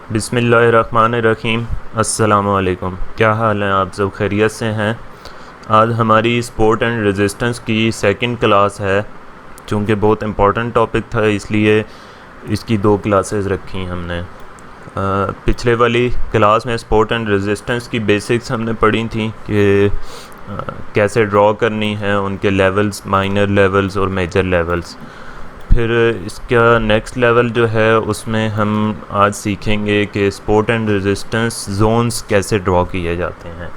बिस्मिल्लाहिर्रहमानिर्रहीम। अस्सलामुअलैकुम। क्या हाल है? आप सब खैरियत से हैं? आज हमारी स्पोर्ट एंड रेजिस्टेंस की सेकंड क्लास है। चूँकि बहुत इम्पोर्टेंट टॉपिक था इसलिए इसकी दो क्लासेस रखी हमने। पिछले वाली क्लास में स्पोर्ट एंड रेजिस्टेंस की बेसिक्स हमने पढ़ी थी कि कैसे ड्रॉ करनी है, उनके लेवल्स, माइनर लेवल्स और मेजर लेवल्स। फिर इसका नेक्स्ट लेवल जो है उसमें हम आज सीखेंगे कि स्पोर्ट एंड रेजिस्टेंस जोन्स कैसे ड्रॉ किए जाते हैं,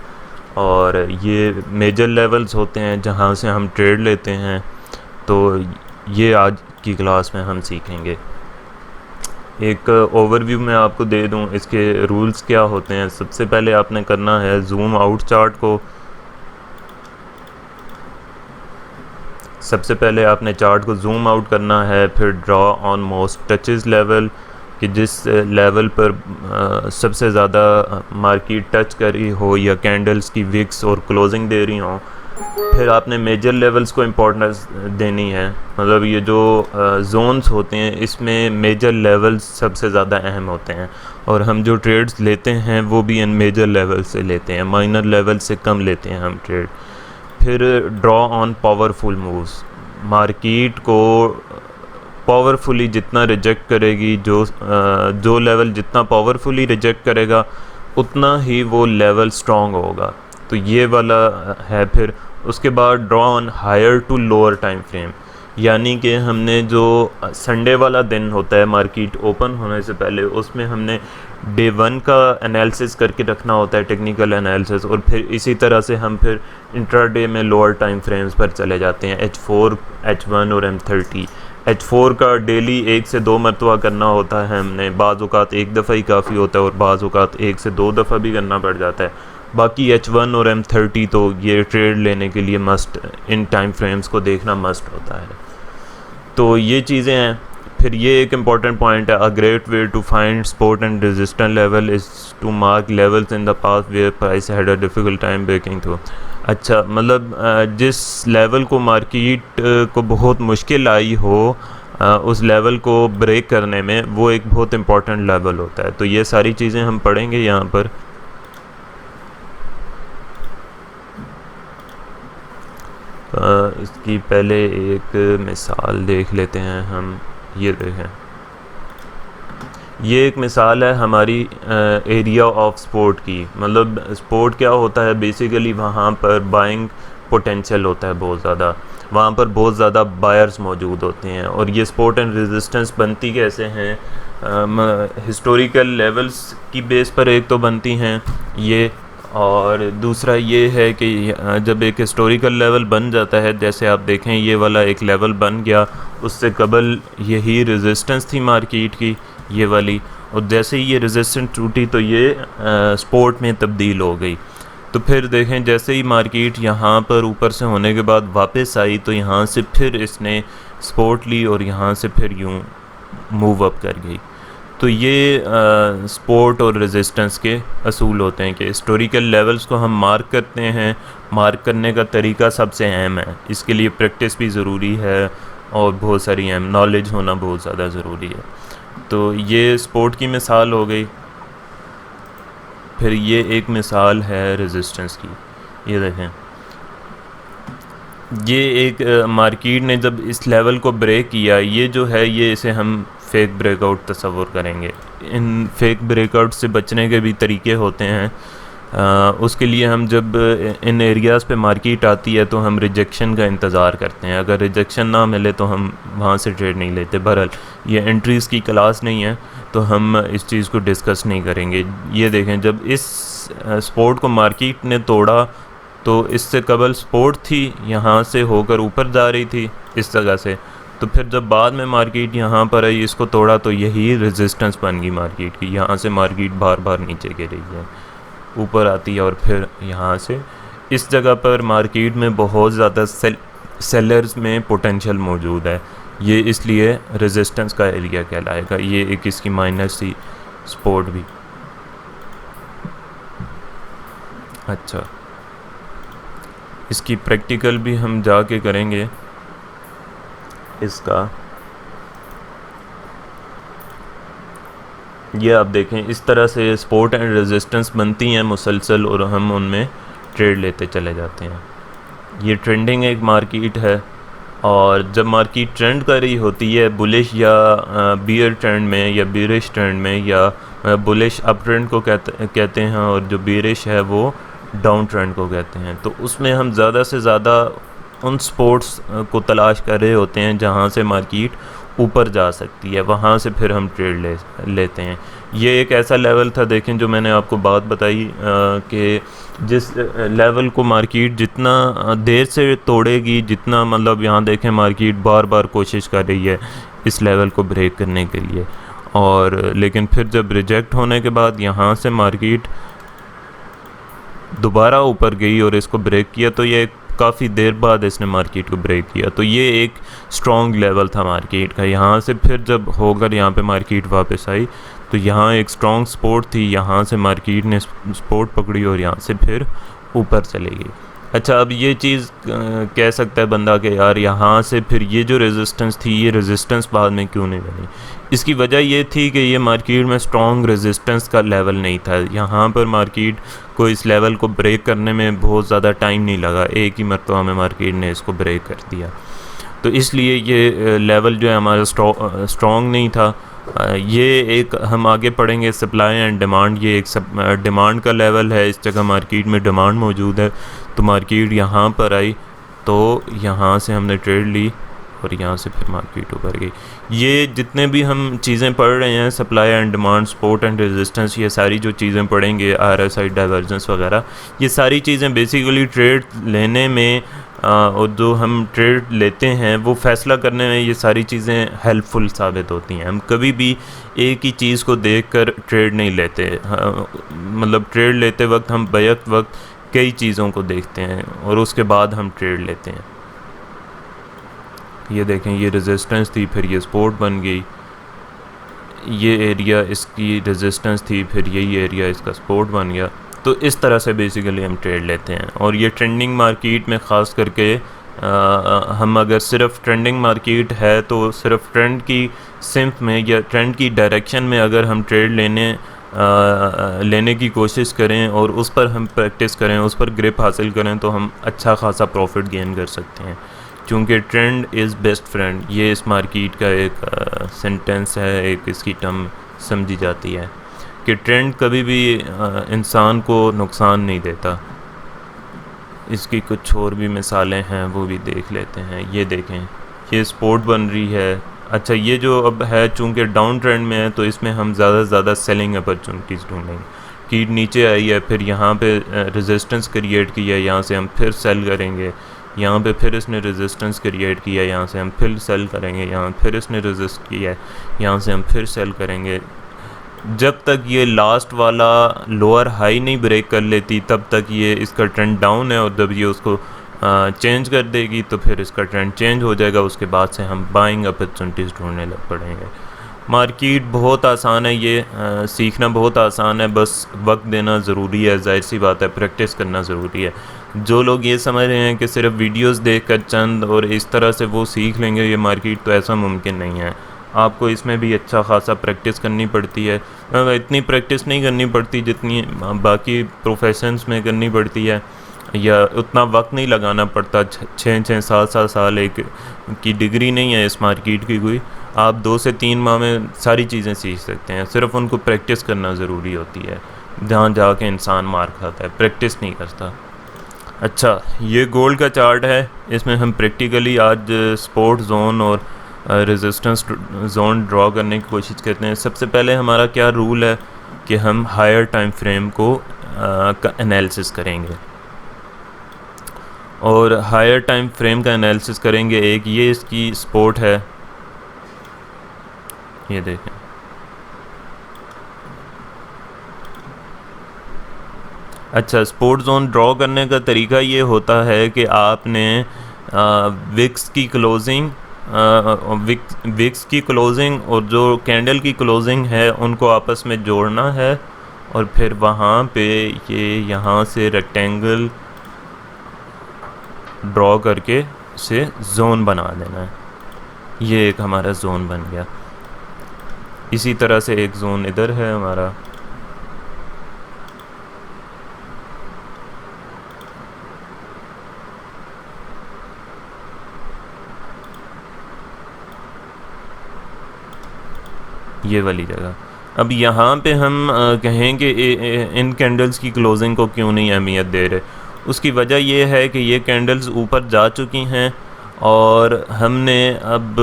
और ये मेजर लेवल्स होते हैं जहाँ से हम ट्रेड लेते हैं। तो ये आज की क्लास में हम सीखेंगे। एक ओवरव्यू मैं आपको दे दूं, इसके रूल्स क्या होते हैं। सबसे पहले आपने करना है जूम आउट चार्ट को। सबसे पहले आपने चार्ट को जूम आउट करना है, फिर draw on most touches level, कि जिस लेवल पर सबसे ज़्यादा मार्केट टच करी हो या कैंडल्स की विक्स और क्लोजिंग दे रही हो। फिर आपने मेजर लेवल्स को इम्पोर्टेंस देनी है, मतलब ये जो जोन्स होते हैं इसमें मेजर लेवल्स सबसे ज़्यादा अहम होते हैं, और हम जो ट्रेड्स लेते हैं वो भी इन मेजर लेवल से लेते हैं, माइनर लेवल से कम लेते हैं हम ट्रेड। फिर draw on powerful moves, market को पावरफुली जितना रिजेक्ट करेगी, जो लेवल जितना पावरफुली रिजेक्ट करेगा उतना ही वो लेवल स्ट्रॉन्ग होगा। तो ये वाला है। फिर उसके बाद draw on higher to lower time frame, यानी कि हमने जो संडे वाला दिन होता है मार्केट ओपन होने से पहले, उसमें हमने डे 1 का एनालिसिस करके रखना होता है, टेक्निकल एनालिसिस, और फिर इसी तरह से हम फिर इंट्राडे में लोअर टाइम फ्रेम्स पर चले जाते हैं, H4, H1 और M30। H4 का डेली 1 से 2 मरतबा करना होता है हमने, बाज़ औक़ात एक दफ़ा ही काफ़ी होता है और बाज़ औक़ात 1 से 2 दफ़ा भी करना पड़ जाता है। बाकी H1 और M30 तो ये ट्रेड लेने के लिए मस्ट, इन टाइम फ्रेम्स को देखना मस्ट होता है। तो ये चीज़ें हैं। फिर ये एक इम्पॉर्टेंट पॉइंट है, a great way to find support and resistance level is to mark levels in the past where price had a difficult time breaking through. अच्छा, मतलब जिस लेवल को मार्केट को बहुत मुश्किल आई हो उस लेवल को ब्रेक करने में, वो एक बहुत इम्पॉर्टेंट लेवल होता है। तो ये सारी चीज़ें हम पढ़ेंगे यहाँ पर। इसकी पहले एक मिसाल देख लेते हैं हम। ये देखें, ये एक मिसाल है हमारी एरिया ऑफ सपोर्ट की। मतलब सपोर्ट क्या होता है बेसिकली, वहाँ पर बाइंग पोटेंशियल होता है बहुत ज़्यादा, वहाँ पर बहुत ज़्यादा बायर्स मौजूद होते हैं। और ये सपोर्ट एंड रेजिस्टेंस बनती कैसे हैं? हिस्टोरिकल लेवल्स की बेस पर एक तो बनती हैं ये, और दूसरा ये है कि जब एक हिस्टोरिकल लेवल बन जाता है, जैसे आप देखें ये वाला एक लेवल बन गया, उससे कबल यही रेजिस्टेंस थी मार्केट की, ये वाली, और जैसे ही ये रेजिस्टेंस टूटी तो ये सपोर्ट में तब्दील हो गई। तो फिर देखें जैसे ही मार्केट यहाँ पर ऊपर से होने के बाद वापस आई, तो यहाँ से फिर इसने सपोर्ट ली और यहाँ से फिर यूँ मूव अप कर गई। तो ये सपोर्ट और रेजिस्टेंस के असूल होते हैं कि हिस्टोरिकल लेवल्स को हम मार्क करते हैं। मार्क करने का तरीका सबसे अहम है, इसके लिए प्रैक्टिस भी ज़रूरी है और बहुत सारी अहम नॉलेज होना बहुत ज़्यादा ज़रूरी है। तो ये सपोर्ट की मिसाल हो गई। फिर ये एक मिसाल है रेजिस्टेंस की। ये देखें, ये एक मार्केट ने जब इस लेवल को ब्रेक किया, ये जो है ये इसे हम फेक ब्रेकआउट तस्वुर करेंगे। इन फेक ब्रेकआउट से बचने के भी तरीके होते हैं। उसके लिए हम जब इन एरियाज़ पे मार्केट आती है तो हम रिजेक्शन का इंतज़ार करते हैं। अगर रिजेक्शन ना मिले तो हम वहाँ से ट्रेड नहीं लेते। बहरहाल ये एंट्रीज़ की क्लास नहीं है तो हम इस चीज़ को डिस्कस नहीं करेंगे। ये देखें, जब इस सपोर्ट को मार्केट ने तोड़ा तो इससे कबल सपोर्ट थी, यहाँ से होकर ऊपर जा रही थी इस जगह से। तो फिर जब बाद में मार्केट यहाँ पर आई, इसको तोड़ा, तो यही रेजिस्टेंस बन गई मार्केट की। यहाँ से मार्केट बार बार नीचे गिर रही है, ऊपर आती है, और फिर यहाँ से इस जगह पर मार्केट में बहुत ज़्यादा सेलर्स में पोटेंशियल मौजूद है। ये इसलिए रेजिस्टेंस का एरिया कहलाएगा। ये एक इसकी माइनस थी, सपोर्ट भी। अच्छा, इसकी प्रैक्टिकल भी हम जाके करेंगे इसका। ये आप देखें इस तरह से सपोर्ट एंड रेजिस्टेंस बनती हैं मुसलसल और हम उनमें ट्रेड लेते चले जाते हैं। ये ट्रेंडिंग एक मार्केट है और जब मार्केट ट्रेंड कर रही होती है बुलिश या बियर ट्रेंड में या बीरिश ट्रेंड में या बुलिश अप ट्रेंड को कहते हैं और जो बीरिश है वो डाउन ट्रेंड को कहते हैं, तो उसमें हम ज़्यादा से ज़्यादा उन स्पोर्ट्स को तलाश कर रहे होते हैं जहाँ से मार्केट ऊपर जा सकती है, वहाँ से फिर हम ट्रेड लेते हैं। ये एक ऐसा लेवल था, देखें जो मैंने आपको बात बताई कि जिस लेवल को मार्केट जितना देर से तोड़ेगी, जितना मतलब यहाँ देखें मार्केट बार बार कोशिश कर रही है इस लेवल को ब्रेक करने के लिए, और लेकिन फिर जब रिजेक्ट होने के बाद यहाँ से मार्केट दोबारा ऊपर गई और इसको ब्रेक किया, तो ये काफ़ी देर बाद इसने मार्केट को ब्रेक किया, तो ये एक स्ट्रॉन्ग लेवल था मार्केट का। यहाँ से फिर जब होकर यहाँ पे मार्केट वापस आई तो यहाँ एक स्ट्रॉन्ग सपोर्ट थी, यहाँ से मार्केट ने सपोर्ट पकड़ी और यहाँ से फिर ऊपर चली गई। अच्छा, अब ये चीज़ कह सकता है बंदा कि यार यहाँ से फिर ये जो रेजिस्टेंस थी ये रेजिस्टेंस बाद में क्यों नहीं बनी। इसकी वजह ये थी कि ये मार्केट में स्ट्रॉन्ग रेजिस्टेंस का लेवल नहीं था। यहाँ पर मार्केट को इस लेवल को ब्रेक करने में बहुत ज़्यादा टाइम नहीं लगा, एक ही मरतबा में मार्केट ने इसको ब्रेक कर दिया, तो इसलिए ये लेवल जो है हमारा स्ट्रॉन्ग नहीं था। ये एक हम आगे पढ़ेंगे सप्लाई एंड डिमांड, ये एक डिमांड का लेवल है, इस जगह मार्केट में डिमांड मौजूद है, तो मार्केट यहाँ पर आई तो यहाँ से हमने ट्रेड ली और यहाँ से फिर मार्केट ऊपर गई। ये जितने भी हम चीज़ें पढ़ रहे हैं supply and demand, support and resistance, ये सारी जो चीज़ें पढ़ेंगे RSI डाइवर्जेंस वगैरह, ये सारी चीज़ें बेसिकली ट्रेड लेने में और जो हम ट्रेड लेते हैं वो फ़ैसला करने में ये सारी चीज़ें हेल्पफुल साबित होती हैं। हम कभी भी एक ही चीज़ को देखकर ट्रेड नहीं लेते, मतलब ट्रेड लेते वक्त हम बैक वक्त कई चीज़ों को देखते हैं और उसके बाद हम ट्रेड लेते हैं। ये देखें, ये रेजिस्टेंस थी, फिर ये सपोर्ट बन गई, ये एरिया इसकी रेजिस्टेंस थी, फिर यही एरिया इसका सपोर्ट बन गया। तो इस तरह से बेसिकली हम ट्रेड लेते हैं। और ये ट्रेंडिंग मार्केट में ख़ास करके हम अगर सिर्फ ट्रेंडिंग मार्केट है तो सिर्फ ट्रेंड की सिम्फ में या ट्रेंड की डायरेक्शन में अगर हम ट्रेड लेने की कोशिश करें और उस पर हम प्रैक्टिस करें, उस पर ग्रिप हासिल करें, तो हम अच्छा खासा प्रॉफिट गेन कर सकते हैं। क्योंकि ट्रेंड इज़ बेस्ट फ्रेंड, ये इस मार्केट का एक सेंटेंस है, एक इसकी टर्म समझी जाती है कि ट्रेंड कभी भी इंसान को नुकसान नहीं देता। इसकी कुछ और भी मिसालें हैं वो भी देख लेते हैं। ये देखें, ये सपोर्ट बन रही है। अच्छा, ये जो अब है चूँकि डाउन ट्रेंड में है तो इसमें हम ज़्यादा से ज़्यादा सेलिंग अपॉर्चुनिटीज़ ढूंढेंगे कि नीचे आई है, फिर यहाँ पे रेजिस्टेंस क्रिएट किया है, यहाँ से हम फिर सेल करेंगे, यहाँ पे फिर इसने रेजिस्टेंस क्रिएट किया है, यहाँ से हम फिर सेल करेंगे, यहाँ फिर इसने रेजिस्ट किया है, यहाँ से हम फिर सेल करेंगे। जब तक ये लास्ट वाला लोअर हाई नहीं ब्रेक कर लेती तब तक ये इसका ट्रेंड डाउन है, और जब ये उसको चेंज कर देगी तो फिर इसका ट्रेंड चेंज हो जाएगा। उसके बाद से हम बाइंग अपॉर्चुनिटीज़ ढूंढने लग पड़ेंगे। मार्केट बहुत आसान है, ये सीखना बहुत आसान है, बस वक्त देना ज़रूरी है। जाहिर सी बात है, प्रैक्टिस करना ज़रूरी है। जो लोग ये समझ रहे हैं कि सिर्फ वीडियोस देखकर चंद और इस तरह से वो सीख लेंगे ये मार्केट, तो ऐसा मुमकिन नहीं है। आपको इसमें भी अच्छा खासा प्रैक्टिस करनी पड़ती है। इतनी प्रैक्टिस नहीं करनी पड़ती जितनी बाकी प्रोफेशंस में करनी पड़ती है, या उतना वक्त नहीं लगाना पड़ता। 6-7 साल एक की डिग्री नहीं है इस मार्केट की कोई। आप 2 से 3 माह में सारी चीज़ें सीख सकते हैं, सिर्फ उनको प्रैक्टिस करना ज़रूरी होती है। जहाँ जाके इंसान मार खाता है, प्रैक्टिस नहीं करता। अच्छा, ये गोल्ड का चार्ट है, इसमें हम प्रैक्टिकली आज सपोर्ट जोन और रेजिस्टेंस जोन ड्रॉ करने की कोशिश करते हैं। सबसे पहले हमारा क्या रूल है कि हम हायर टाइम फ्रेम को का एनालिसिस करेंगे, और हायर टाइम फ्रेम का एनालिसिस करेंगे। एक ये इसकी सपोर्ट है, ये देखें, अच्छा, स्पोर्ट जोन ड्रॉ करने का तरीका ये होता है कि आपने विक्स की क्लोजिंग और जो कैंडल की क्लोजिंग है उनको आपस में जोड़ना है, और फिर वहाँ पे ये यहाँ से रेक्टेंगल ड्रॉ करके उसे जोन बना देना है। ये एक हमारा जोन बन गया। इसी तरह से एक जोन इधर है हमारा। ये वाली जगह। अब यहाँ पे हम कहें कि इन कैंडल्स की क्लोजिंग को क्यों नहीं अहमियत दे रहे, उसकी वजह ये है कि ये कैंडल्स ऊपर जा चुकी हैं और हमने अब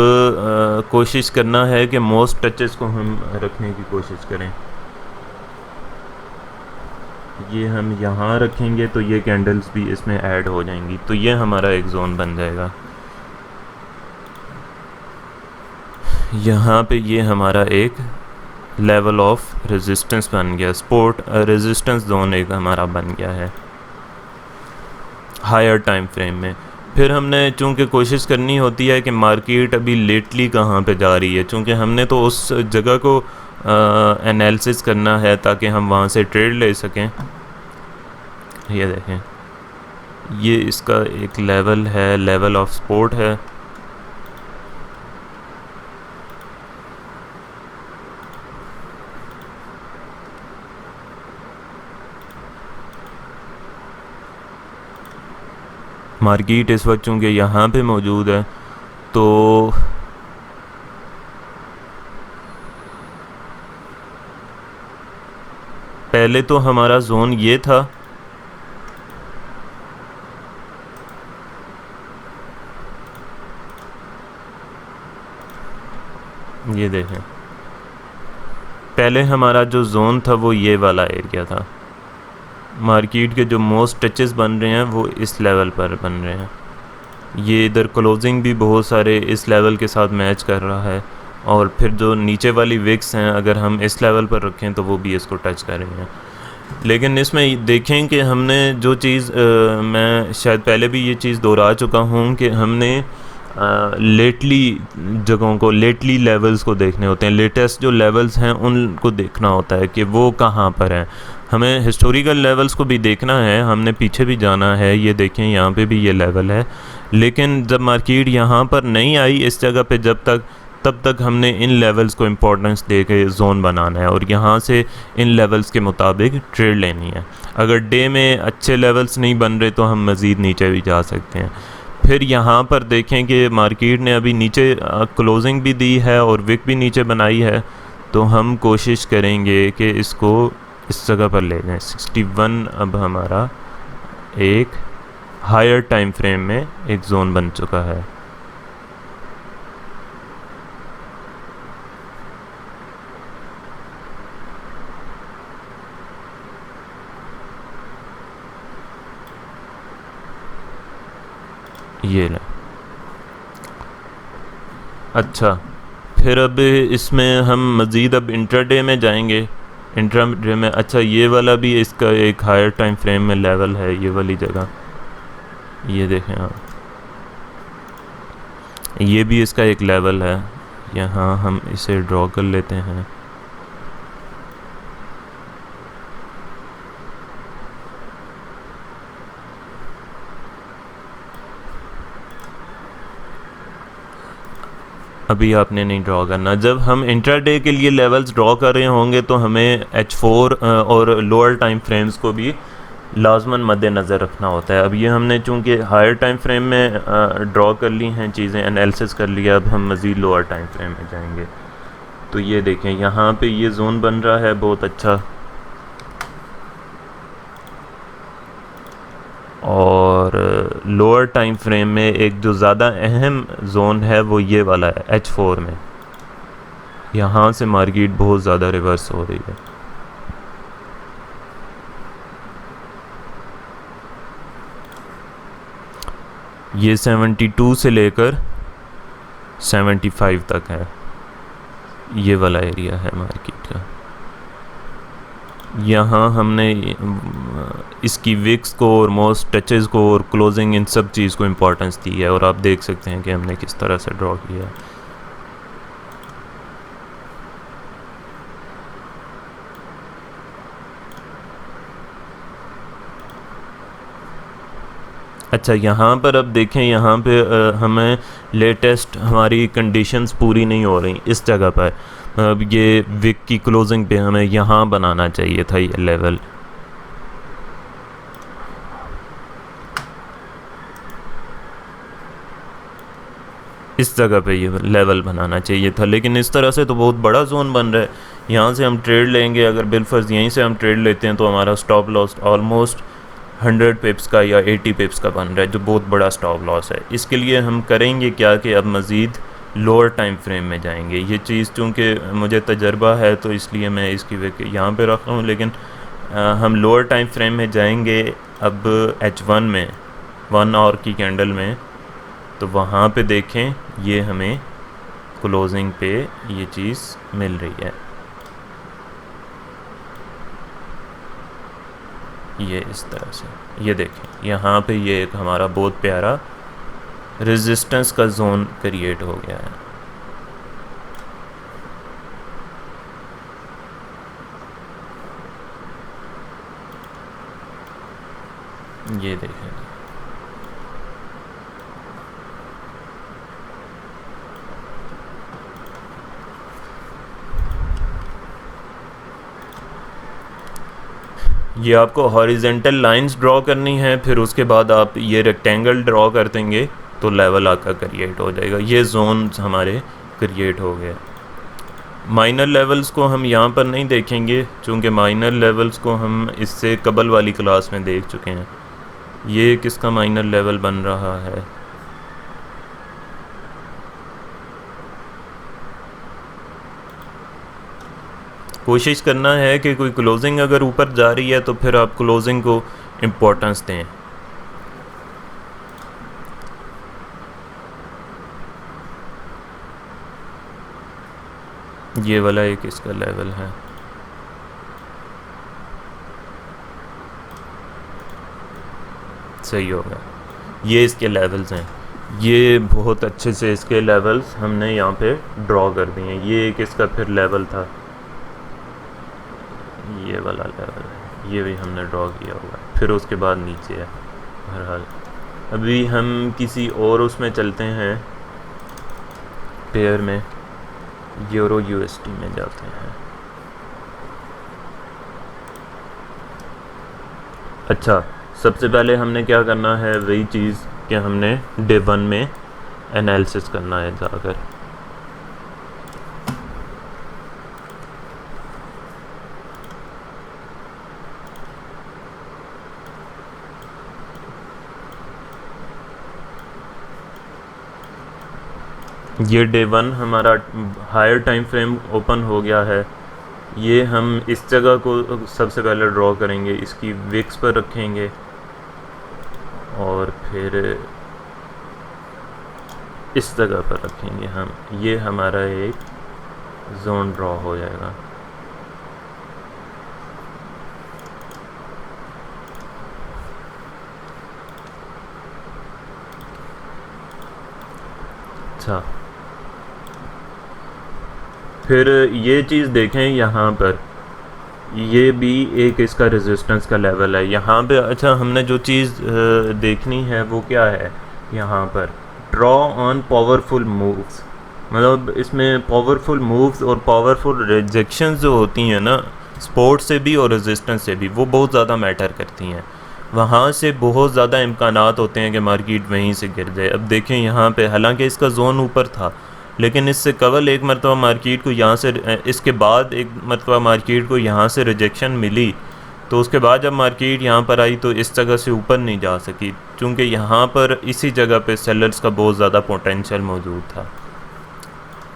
कोशिश करना है कि मोस्ट टचेस को हम रखने की कोशिश करें। ये हम यहाँ रखेंगे तो ये कैंडल्स भी इसमें ऐड हो जाएंगी, तो ये हमारा एक जोन बन जाएगा। यहाँ पे ये हमारा एक लेवल ऑफ रेजिस्टेंस बन गया, सपोर्ट रेजिस्टेंस जोन एक हमारा बन गया है हायर टाइम फ्रेम में। फिर हमने चूँकि कोशिश करनी होती है कि मार्केट अभी लेटली कहाँ पे जा रही है, चूँकि हमने तो उस जगह को एनालिसिस करना है ताकि हम वहाँ से ट्रेड ले सकें। ये देखें, ये इसका एक लेवल है, लेवल ऑफ सपोर्ट है। मार्केट इस वक्त चूँकि यहाँ पे मौजूद है, तो पहले तो हमारा जोन ये था, ये देखें, पहले हमारा जो जोन था वो ये वाला एरिया था। मार्केट के जो मोस्ट टचेस बन रहे हैं वो इस लेवल पर बन रहे हैं। ये इधर क्लोजिंग भी बहुत सारे इस लेवल के साथ मैच कर रहा है, और फिर जो नीचे वाली विक्स हैं अगर हम इस लेवल पर रखें तो वो भी इसको टच कर रहे हैं। लेकिन इसमें देखें कि हमने जो चीज़ मैं शायद पहले भी ये चीज़ दोहरा चुका हूँ कि हमने लेटली जगहों को, लेटली लेवल्स को देखने होते हैं। लेटेस्ट जो लेवल्स हैं उनको देखना होता है कि वो कहाँ पर हैं। हमें हिस्टोरिकल लेवल्स को भी देखना है, हमने पीछे भी जाना है। ये देखें, यहाँ पे भी ये लेवल है, लेकिन जब मार्केट यहाँ पर नहीं आई इस जगह पे तब तक हमने इन लेवल्स को इम्पोर्टेंस दे के जोन बनाना है और यहाँ से इन लेवल्स के मुताबिक ट्रेड लेनी है। अगर डे में अच्छे लेवल्स नहीं बन रहे तो हम मज़ीद नीचे भी जा सकते हैं। फिर यहाँ पर देखें कि मार्केट ने अभी नीचे क्लोजिंग भी दी है और विक भी नीचे बनाई है, तो हम कोशिश करेंगे कि इसको इस जगह पर ले जाएं। 61 अब हमारा एक हायर टाइम फ्रेम में एक जोन बन चुका है। ये ले, अच्छा, फिर अब इसमें हम मज़ीद अब इंट्राडे में जाएंगे। इंट्राडे में अच्छा, ये वाला भी इसका एक हायर टाइम फ्रेम में लेवल है, ये वाली जगह, ये देखें आप, ये भी इसका एक लेवल है। यहाँ हम इसे ड्रॉ कर लेते हैं। अभी आपने नहीं ड्रॉ करना। जब हम इंट्राडे के लिए लेवल्स ड्रॉ कर रहे होंगे तो हमें H4 और लोअर टाइम फ्रेम्स को भी लाजमन मद्देनज़र रखना होता है। अब ये हमने चूँकि हायर टाइम फ्रेम में ड्रॉ कर ली हैं चीज़ें, एनालिसिस कर लिया, अब हम मज़ीद लोअर टाइम फ्रेम में जाएंगे। तो ये देखें, यहाँ पे ये जोन बन रहा है बहुत अच्छा, और लोअर टाइम फ्रेम में एक जो ज़्यादा अहम जोन है वो ये वाला है H4 में। यहाँ से मार्केट बहुत ज़्यादा रिवर्स हो रही है। ये 72 से लेकर 75 तक है, ये वाला एरिया है मार्केट का। यहाँ हमने इसकी विक्स को और मोस्ट टचेस को और क्लोजिंग, इन सब चीज़ को इम्पोर्टेंस दी है, और आप देख सकते हैं कि हमने किस तरह से ड्रॉ किया है। अच्छा, यहाँ पर अब देखें, यहाँ पे हमें लेटेस्ट हमारी कंडीशंस पूरी नहीं हो रही इस जगह पर। अब ये विक की क्लोजिंग पे हमें यहाँ बनाना चाहिए था ये लेवल। इस जगह पे ये लेवल बनाना चाहिए था, लेकिन इस तरह से तो बहुत बड़ा जोन बन रहा है। यहाँ से हम ट्रेड लेंगे, अगर बिलफर्ज यहीं से हम ट्रेड लेते हैं तो हमारा स्टॉप लॉस ऑलमोस्ट 100 पिप्स का या 80 पिप्स का बन रहा है, जो बहुत बड़ा स्टॉप लॉस है। इसके लिए हम करेंगे क्या कि अब मज़ीद लोअर टाइम फ्रेम में जाएंगे। ये चीज़ चूँकि मुझे तजर्बा है तो इसलिए मैं इसकी यहाँ पे रख रहा हूँ, लेकिन हम लोअर टाइम फ्रेम में जाएंगे अब H1 में 1 आवर की कैंडल में, तो वहाँ पे देखें ये हमें क्लोजिंग पे ये चीज़ मिल रही है। ये इस तरह से, ये देखें यहाँ पे ये एक हमारा बहुत प्यारा रेजिस्टेंस का जोन क्रिएट हो गया है। ये देखें, ये आपको हॉरिजेंटल लाइंस ड्रॉ करनी है, फिर उसके बाद आप ये रेक्टेंगल ड्रॉ कर देंगे तो लेवल आपका क्रिएट हो जाएगा। ये जोन हमारे क्रिएट हो गए। माइनर लेवल्स को हम यहाँ पर नहीं देखेंगे, चूँकि माइनर लेवल्स को हम इससे कबल वाली क्लास में देख चुके हैं। ये किसका माइनर लेवल बन रहा है? कोशिश करना है कि कोई क्लोजिंग अगर ऊपर जा रही है तो फिर आप क्लोजिंग को इम्पोर्टेंस दें। ये वाला एक इसका लेवल है। सही होगा, ये इसके लेवल्स हैं। ये बहुत अच्छे से इसके लेवल्स हमने यहाँ पे ड्रॉ कर दिए हैं। ये एक इसका फिर लेवल था, ये वाला लेवल है, ये भी हमने ड्रॉ किया हुआ है। फिर उसके बाद नीचे है। बहरहाल अभी हम किसी और उसमें चलते हैं, पेयर में यूरो USD में जाते हैं। अच्छा, सबसे पहले हमने क्या करना है, वही चीज़ कि हमने डे 1 में एनालिसिस करना है जाकर। ये डे 1 हमारा हायर टाइम फ्रेम ओपन हो गया है। ये हम इस जगह को सबसे पहले ड्रॉ करेंगे, इसकी विक्स पर रखेंगे और फिर इस जगह पर रखेंगे हम। ये हमारा एक जोन ड्रॉ हो जाएगा। अच्छा, फिर ये चीज़ देखें यहाँ पर, ये भी एक इसका रेजिस्टेंस का लेवल है यहाँ पे। अच्छा, हमने जो चीज़ देखनी है वो क्या है, यहाँ पर ड्रॉ ऑन पावरफुल मूव्स। मतलब इसमें पावरफुल मूव्स और पावरफुल रिजेक्शंस जो होती हैं ना, सपोर्ट से भी और रेजिस्टेंस से भी, वो बहुत ज़्यादा मैटर करती हैं। वहाँ से बहुत ज़्यादा इम्कानात होते हैं कि मार्केट वहीं से गिर जाए। अब देखें यहाँ पे, हालांकि इसका जोन ऊपर था, लेकिन इससे कबल एक मरतबा मार्केट को यहाँ से, इसके बाद एक मरतबा मार्केट को यहाँ से रिजेक्शन मिली, तो उसके बाद जब मार्केट यहाँ पर आई तो इस जगह से ऊपर नहीं जा सकी, क्योंकि यहाँ पर इसी जगह पे सेलर्स का बहुत ज़्यादा पोटेंशियल मौजूद था।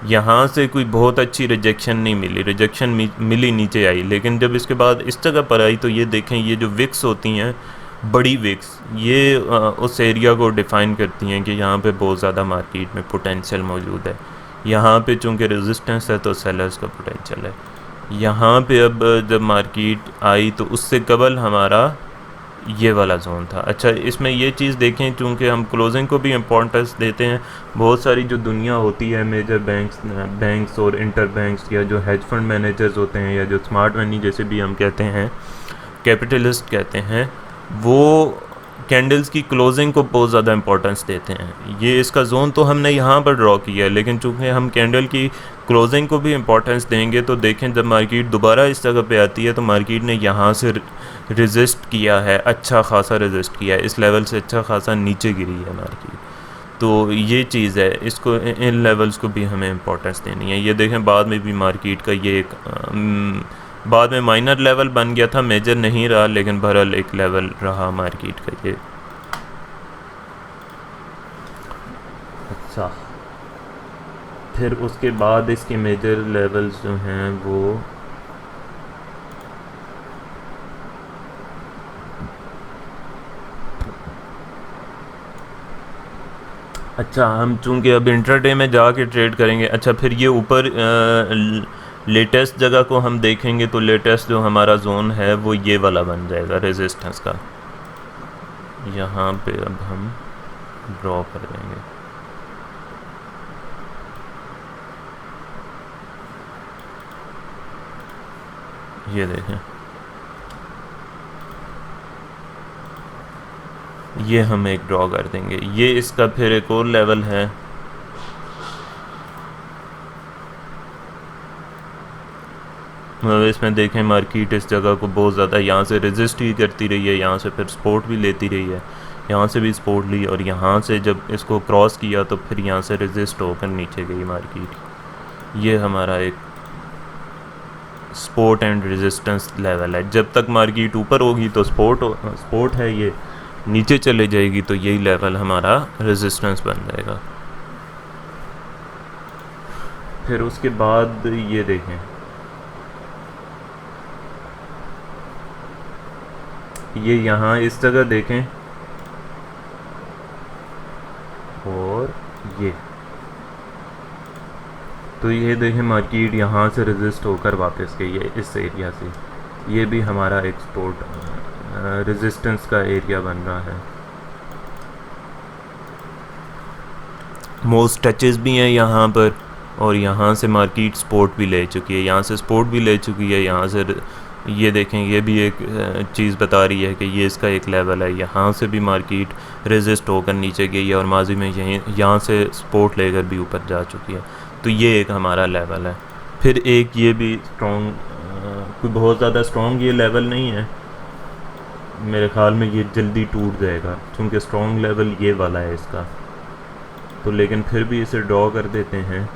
यहाँ से कोई बहुत अच्छी रिजेक्शन नहीं मिली, रिजेक्शन मिली नीचे आई, लेकिन जब इसके बाद इस जगह पर आई तो ये देखें, ये जो विक्स होती हैं, बड़ी विक्स, ये उस एरिया को डिफ़ाइन करती हैं कि यहाँ पे बहुत ज़्यादा मार्केट में पोटेंशियल मौजूद है। यहाँ पे चूँकि रेजिस्टेंस है तो सेलर्स का पोटेंशियल है। यहाँ पे अब जब मार्केट आई तो उससे कबल हमारा ये वाला जोन था। अच्छा, इसमें ये चीज़ देखें, चूँकि हम क्लोजिंग को भी इम्पोर्टेंस देते हैं, बहुत सारी जो दुनिया होती है, मेजर बैंक्स और इंटर बैंक्स, या जो हेज फंड मैनेजर्स होते हैं, या जो स्मार्ट मनी जैसे भी हम कहते हैं, कैपिटलिस्ट कहते हैं, वो कैंडल्स की क्लोजिंग को बहुत ज़्यादा इंपॉर्टेंस देते हैं। ये इसका जोन तो हमने यहाँ पर ड्रॉ किया है, लेकिन चूँकि हम कैंडल की क्लोजिंग को भी इंपॉर्टेंस देंगे तो देखें जब मार्केट दोबारा इस जगह पे आती है तो मार्केट ने यहाँ से रेजिस्ट किया है, अच्छा खासा रेजिस्ट किया है, इस लेवल से अच्छा खासा नीचे गिरी है मार्केट। तो ये चीज़ है, इसको इन लेवल्स को भी हमें इंपॉर्टेंस देनी है। ये देखें बाद में भी मार्केट का ये एक बाद में माइनर लेवल बन गया था, मेजर नहीं रहा, लेकिन बहरहाल एक लेवल रहा मार्केट का ये। अच्छा, फिर उसके बाद इसके मेजर लेवल्स जो हैं वो अच्छा, हम चूँकि अब इंट्राडे में जाके ट्रेड करेंगे। अच्छा, फिर ये ऊपर लेटेस्ट जगह को हम देखेंगे तो लेटेस्ट जो हमारा जोन है वो ये वाला बन जाएगा रेजिस्टेंस का। यहाँ पे अब हम ड्रॉ कर देंगे। ये देखें, ये हम एक ड्रॉ कर देंगे। ये इसका फिर एक और लेवल है। मतलब इसमें देखें मार्केट इस जगह को बहुत ज़्यादा यहाँ से रेजिस्ट ही करती रही है, यहाँ से फिर सपोर्ट भी लेती रही है, यहाँ से भी सपोर्ट ली, और यहाँ से जब इसको क्रॉस किया तो फिर यहाँ से रेजिस्ट होकर नीचे गई मार्केट। ये हमारा एक सपोर्ट एंड रेजिस्टेंस लेवल है। जब तक मार्केट ऊपर होगी तो सपोर्ट है, ये नीचे चले जाएगी तो यही लेवल हमारा रेजिस्टेंस बन जाएगा। फिर उसके बाद ये देखें, ये यहाँ इस जगह देखें, और ये तो ये देखें मार्केट यहाँ से रेजिस्ट होकर वापस गई है इस एरिया से। ये भी हमारा एक सपोर्ट रेजिस्टेंस का एरिया बन रहा है। मोस्ट टचेस भी हैं यहाँ पर, और यहाँ से मार्केट सपोर्ट भी ले चुकी है, यहाँ से सपोर्ट भी ले चुकी है, यहाँ से ये देखें, ये भी एक चीज़ बता रही है कि ये इसका एक लेवल है। यहाँ से भी मार्केट रेजिस्ट होकर नीचे गई है और माजी में यहाँ से सपोर्ट लेकर भी ऊपर जा चुकी है। तो ये एक हमारा लेवल है। फिर एक ये भी स्ट्रॉन्ग, कोई बहुत ज़्यादा स्ट्रॉन्ग ये लेवल नहीं है, मेरे ख्याल में ये जल्दी टूट जाएगा क्योंकि स्ट्रॉन्ग लेवल ये वाला है इसका। तो लेकिन फिर भी इसे ड्रॉ कर देते हैं।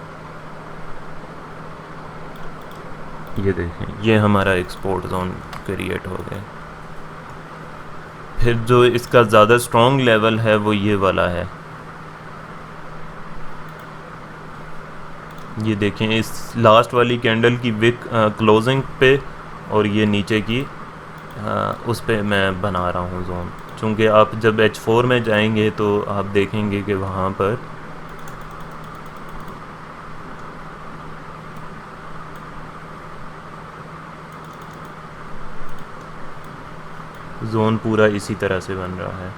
ये देखें, ये हमारा एक्सपोर्ट जोन क्रिएट हो गया। फिर जो इसका ज़्यादा स्ट्रॉन्ग लेवल है वो ये वाला है। ये देखें, इस लास्ट वाली कैंडल की विक क्लोजिंग पे, और ये नीचे की उस पे मैं बना रहा हूँ जोन। चूँकि आप जब H4 में जाएंगे तो आप देखेंगे कि वहाँ पर जोन पूरा इसी तरह से बन रहा है।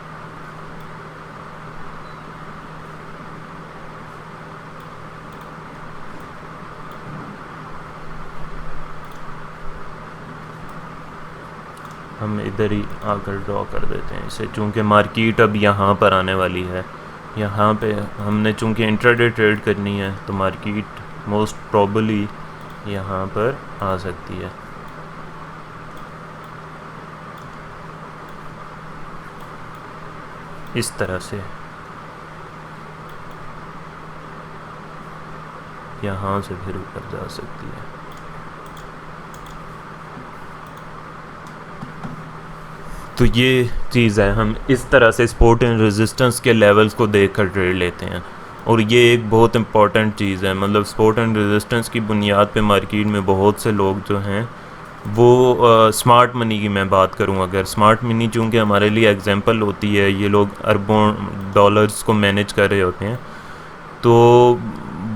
हम इधर ही आकर ड्रॉ कर देते हैं इसे, चूँकि मार्केट अब यहाँ पर आने वाली है। यहाँ पे हमने चूँकि इंट्राडे ट्रेड करनी है तो मार्केट मोस्ट प्रॉबली यहाँ पर आ सकती है। इस तरह से यहाँ से फिर ऊपर जा सकती है। तो ये चीज़ है, हम इस तरह से सपोर्ट एंड रेजिस्टेंस के लेवल्स को देखकर ट्रेड लेते हैं, और ये एक बहुत इंपॉर्टेंट चीज़ है। मतलब सपोर्ट एंड रेजिस्टेंस की बुनियाद पे मार्केट में बहुत से लोग जो हैं वो स्मार्ट मनी की मैं बात करूं, अगर स्मार्ट मनी चूँकि हमारे लिए एग्जांपल होती है, ये लोग अरबों डॉलर्स को मैनेज कर रहे होते हैं, तो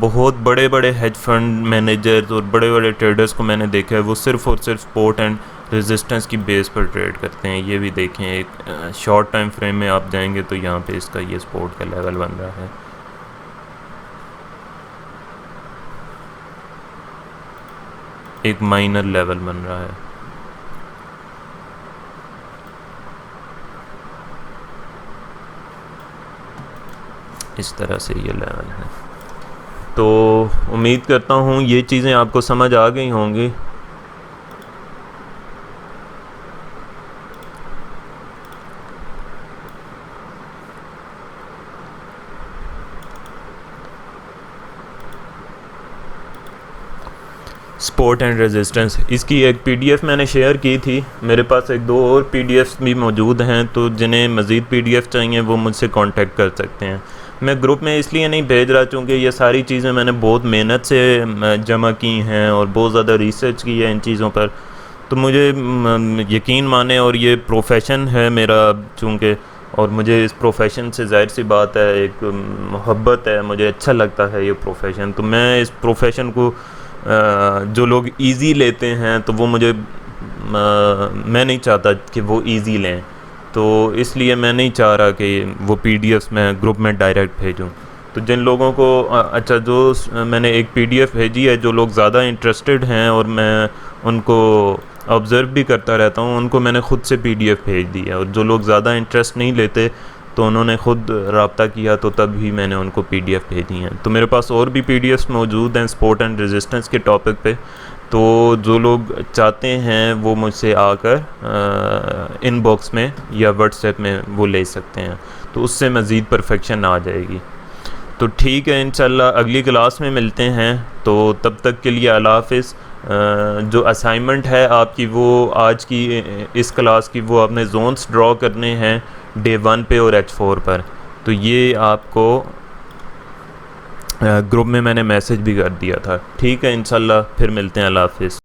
बहुत बड़े बड़े हेज फंड मैनेजर्स और बड़े बड़े ट्रेडर्स को मैंने देखा है वो सिर्फ़ और सिर्फ सपोर्ट एंड रेजिस्टेंस की बेस पर ट्रेड करते हैं। ये भी देखें, एक शॉर्ट टाइम फ्रेम में आप जाएंगे तो यहाँ पे इसका ये सपोर्ट का लेवल बन रहा है। एक माइनर लेवल बन रहा है। इस तरह से ये लेवल है। तो उम्मीद करता हूँ ये चीज़ें आपको समझ आ गई होंगी। सपोर्ट एंड रेजिस्टेंस, इसकी एक पीडीएफ मैंने शेयर की थी। मेरे पास एक दो और पीडीएफ्स भी मौजूद हैं, तो जिन्हें मज़ीद पीडीएफ चाहिए वो मुझसे कांटेक्ट कर सकते हैं। मैं ग्रुप में इसलिए नहीं भेज रहा चूँकि ये सारी चीज़ें मैंने बहुत मेहनत से जमा की हैं और बहुत ज़्यादा रिसर्च की है इन चीज़ों पर। तो मुझे यकीन माने, और ये प्रोफेशन है मेरा चूँकि, और मुझे इस प्रोफेशन से ज़ाहिर सी बात है एक मोहब्बत है, मुझे अच्छा लगता है ये प्रोफेशन। तो मैं इस प्रोफेशन को जो लोग इजी लेते हैं तो वो मुझे मैं नहीं चाहता कि वो इजी लें, तो इसलिए मैं नहीं चाह रहा कि वो पीडीएफ्स मैं ग्रुप में डायरेक्ट भेजूं। तो जिन लोगों को अच्छा, जो मैंने एक पीडीएफ भेजी है, जो लोग ज़्यादा इंटरेस्टेड हैं और मैं उनको ऑब्ज़र्व भी करता रहता हूँ, उनको मैंने ख़ुद से पीडीएफ भेज दी है। और जो लोग ज़्यादा इंटरेस्ट नहीं लेते तो उन्होंने ख़ुद रब्ता किया, तो तब ही मैंने उनको पीडीएफ भेजी हैं। तो मेरे पास और भी पीडीएफ्स मौजूद हैं सपोर्ट एंड रेजिस्टेंस के टॉपिक पे, तो जो लोग चाहते हैं वो मुझसे आकर इनबॉक्स में या व्हाट्सएप में वो ले सकते हैं, तो उससे मज़ीद परफेक्शन आ जाएगी। तो ठीक है, इंशाल्लाह अगली क्लास में मिलते हैं। तो तब तक के लिए अल्लाह हाफ़िज़। जो असाइनमेंट है आपकी, वो आज की इस क्लास की, वो आपने जोन्स ड्रॉ करने हैं डे 1 पे और H4 पर। तो ये आपको ग्रुप में मैंने मैसेज भी कर दिया था। ठीक है, इंशाल्लाह फिर मिलते हैं। अल्लाह हाफ़िज़।